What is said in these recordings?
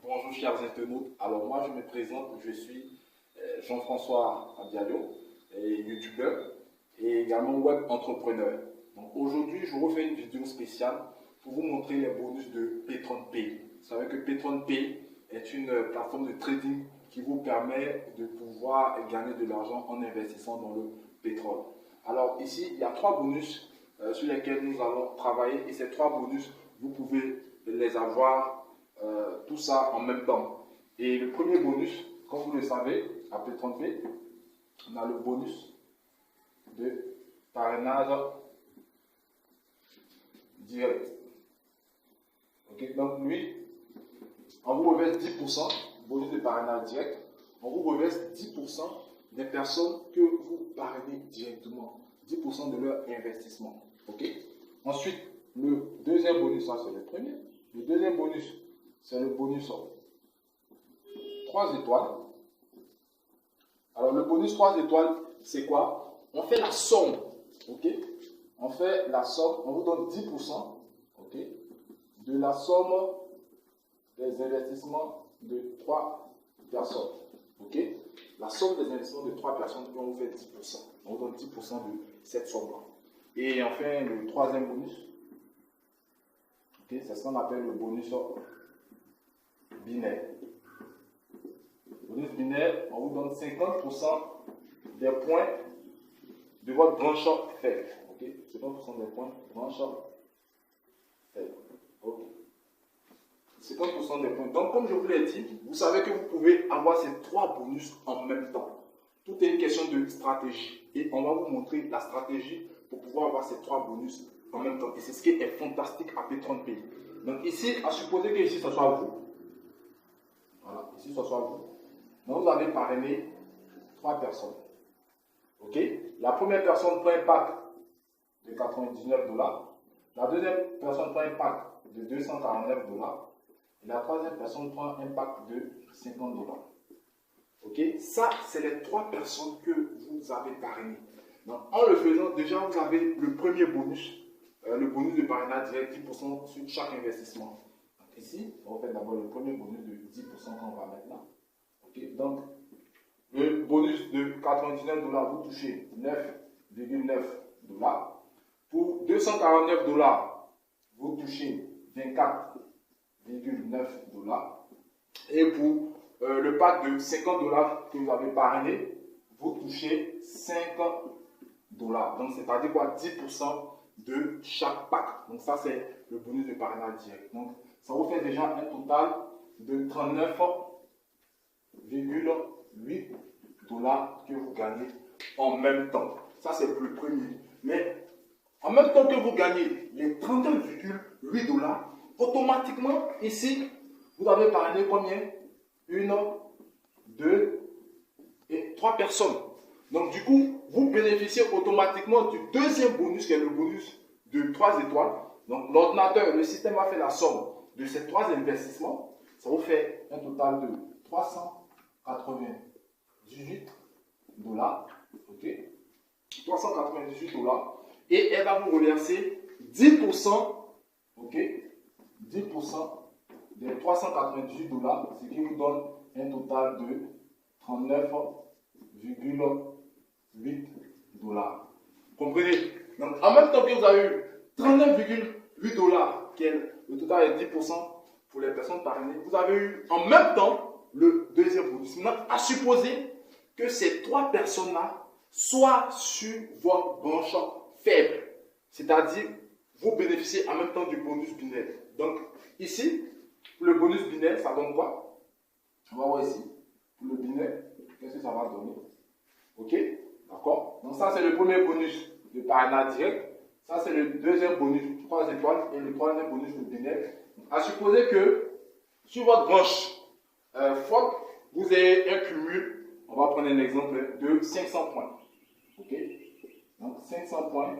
Bonjour chers internautes, alors moi je me présente, je suis Jean-François Abdiallo, youtubeur et également web entrepreneur. Donc aujourd'hui je vous refais une vidéo spéciale pour vous montrer les bonus de PatronPay. Vous savez que PatronPay est une plateforme de trading qui vous permet de pouvoir gagner de l'argent en investissant dans le pétrole. Alors ici il y a 3 bonus sur lesquels nous allons travailler et ces 3 bonus vous pouvez les avoir tout ça en même temps. Et le premier bonus, comme vous le savez, à PatronPay, on a le bonus de parrainage direct. Ok, donc lui, on vous reverse 10%, bonus de parrainage direct, on vous reverse 10% des personnes que vous parrainez directement, 10% de leur investissement. Ok. Ensuite, le deuxième bonus, ça c'est le premier. Le deuxième bonus, c'est le bonus 3 étoiles. Alors le bonus 3 étoiles, c'est quoi? On fait la somme, ok? On fait la somme, on vous donne 10%, ok? De la somme des investissements de 3 personnes, ok? La somme des investissements de 3 personnes, on vous fait 10%. On vous donne 10% de cette somme-là. Et enfin, le troisième bonus, okay, c'est ce qu'on appelle le bonus binaire. Bonus binaire, on vous donne 50% des points de votre branche faible. Okay? 50% des points branche faible. Okay. 50% des points. Donc, comme je vous l'ai dit, vous savez que vous pouvez avoir ces 3 bonus en même temps. Tout est une question de stratégie. Et on va vous montrer la stratégie pour pouvoir avoir ces 3 bonus en même temps. Et c'est ce qui est fantastique à PatronPay. Donc ici, à supposer que ici, ce soit vous. Voilà, ici, ce soit vous. Donc vous avez parrainé 3 personnes. Ok? La première personne prend un pack de $99. La deuxième personne prend un pack de $249. Et la troisième personne prend un pack de $50. Ok? Ça, c'est les 3 personnes que vous avez parrainées. Donc en le faisant, déjà vous avez le premier bonus. Le bonus de parrainage direct 10% sur chaque investissement. Donc ici, on va faire d'abord le premier bonus de 10% qu'on va mettre là. Okay. Donc, le bonus de $99, vous touchez $9,9. Pour $249, vous touchez $24,9. Et pour le pack de $50 que vous avez parrainé, vous touchez $5. Donc, c'est-à-dire quoi? 10% de chaque pack. Donc ça c'est le bonus de parrainage direct. Donc ça vous fait déjà un total de $39,8 que vous gagnez en même temps. Ça, c'est le premier. Mais en même temps que vous gagnez les 39,8 $, automatiquement, ici, vous avez parrainé combien? 1, 2 et 3 personnes. Donc, du coup, vous bénéficiez automatiquement du deuxième bonus, qui est le bonus de 3 étoiles. Donc, l'ordinateur, le système a fait la somme de ces 3 investissements. Ça vous fait un total de 398 $. OK? 398 $. Et elle va vous reverser 10%. OK? 10% des 398 $, ce qui vous donne un total de 39,8 $. Comprenez? Donc, en même temps que vous avez eu 39,8 $, qui est le total est 10% pour les personnes parrainées, vous avez eu en même temps le deuxième bonus. Maintenant, à supposer que ces 3 personnes-là soient sur votre branche faible. C'est-à-dire, vous bénéficiez en même temps du bonus binaire. Donc, ici, pour le bonus binaire, ça donne quoi? On va voir ici. Pour le binaire, qu'est-ce que ça va donner? OK? D'accord? Donc, ça, c'est le premier bonus de parrainage direct. Ça, c'est le deuxième bonus, 3 étoiles, et le troisième bonus de binaire. À supposer que sur votre branche forte, vous avez un cumul, on va prendre un exemple de 500 points. OK? Donc, 500 points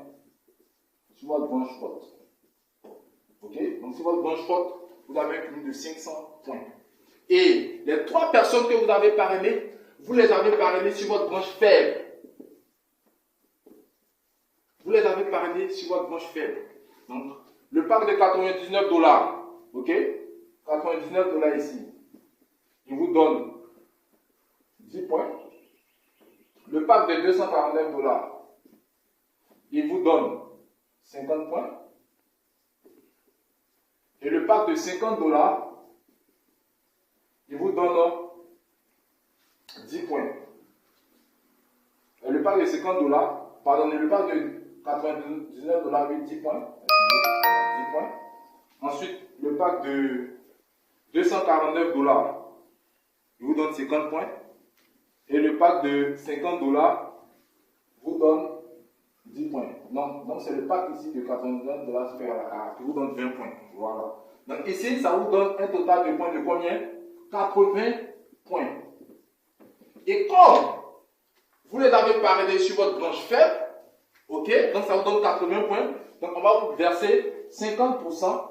sur votre branche forte. OK? Donc, sur votre branche forte, vous avez un cumul de 500 points. Et les 3 personnes que vous avez parrainées, vous les avez parrainées sur votre branche faible. Vous les avez parrainés sur votre branche faible. Donc, le pack de 99 $, OK? 99 $ ici. Il vous donne 10 points. Le pack de 249 $, il vous donne 50 points. Et le pack de 50 $, il vous donne 10 points. Et le pack de 50 $, pardon, le pack de 99 $, 10 points. 10 points. Ensuite, le pack de 249 $, il vous donne 50 points. Et le pack de 50 $ vous donne 10 points. Non, donc c'est le pack ici de 99 $ qui vous donne 20 points. Voilà. Donc ici, ça vous donne un total de points de combien? 80 points. Et comme vous les avez parrainés sur votre branche faible, OK, donc ça vous donne 80 points. Donc on va vous verser 50%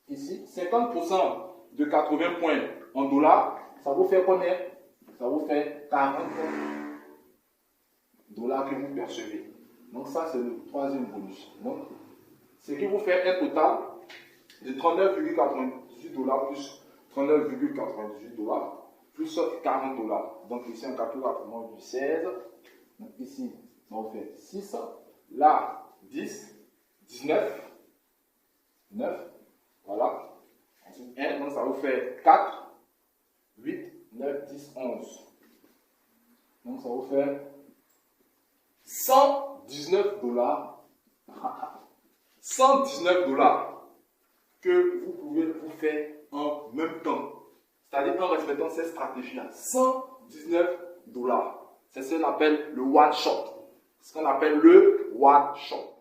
ici, 50% de 80 points en dollars. Ça vous fait combien? Ça vous fait 40 $ que vous percevez. Donc ça, c'est le troisième bonus. Donc, ce qui vous fait un total de 39,98 $ plus 39,98 $ plus 40 $. Donc ici, on calcule rapidement du 16. Donc ici, ça vous fait 6. Là, 10, 19, 9. Voilà. Ensuite, 1. Donc ça vous fait 4, 8, 9, 10, 11. Donc ça vous fait 119 $. 119 $ que vous pouvez vous faire en même temps. C'est-à-dire en respectant cette stratégie-là. 119 $. C'est ce qu'on appelle le one shot. Ce qu'on appelle le one shot.